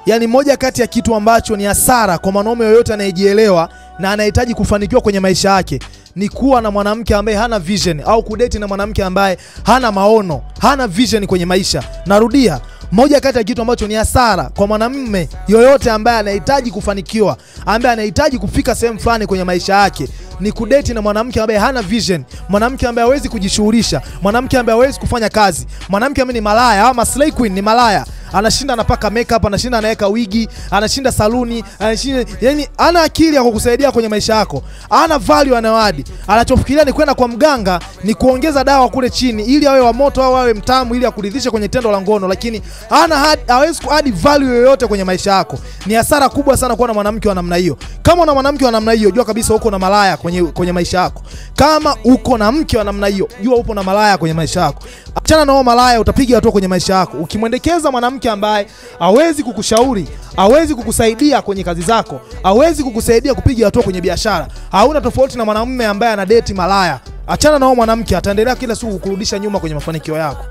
Yani moja kati ya kitu ambacho ni hasara kwa mwanaume yoyote anayejielewa na anahitaji kufanikiwa kwenye maisha yake ni kuwa na mwanamke ambaye hana vision, au kudate na mwanamke ambaye hana maono, hana vision kwenye maisha. Narudia, moja kati ya kitu ambacho ni hasara kwa mwanamume yoyote ambaye anahitaji kufanikiwa, ambaye anahitaji kufika sehemu fulani kwenye maisha yake ni kudate na mwanamke ambaye hana vision, mwanamke ambaye hawezi kujishughulisha, mwanamke ambaye hawezi kufanya kazi, mwanamke ambaye ni malaya au slay queen, ni malaya. Anashinda anapaka makeup, anashinda anaweka wigi, anashinda saluni, anashinda, yani ana akili ya kukusaidia kwenye maisha yako, ana value anawadi. Anachofikiria ni kwenda kwa mganga, ni kuongeza dawa kule chini ili awe wa moto au awe mtamu ili akuridhishe kwenye tendo la ngono, lakini hawezi kuadi value yoyote kwenye maisha yako. Ni hasara kubwa sana kuwa na mwanamke wa namna hiyo. Kama una mwanamke wa namna hiyo, jua kabisa uko na malaya kwenye maisha yako. Kama uko na mke wa namna hiyo, jua upo na malaya kwenye maisha yako. Achana na hao malaya, utapiga hatua kwenye maisha yako. Ukimwendekeza mwanamke ambaye hawezi kukushauri, hawezi kukusaidia kwenye kazi zako, hawezi kukusaidia kupiga hatua kwenye biashara, hauna tofauti na mwanamume ambaye anadate malaya. Achana na hao mwanamke, ataendelea kila siku kukurudisha nyuma kwenye mafanikio yako.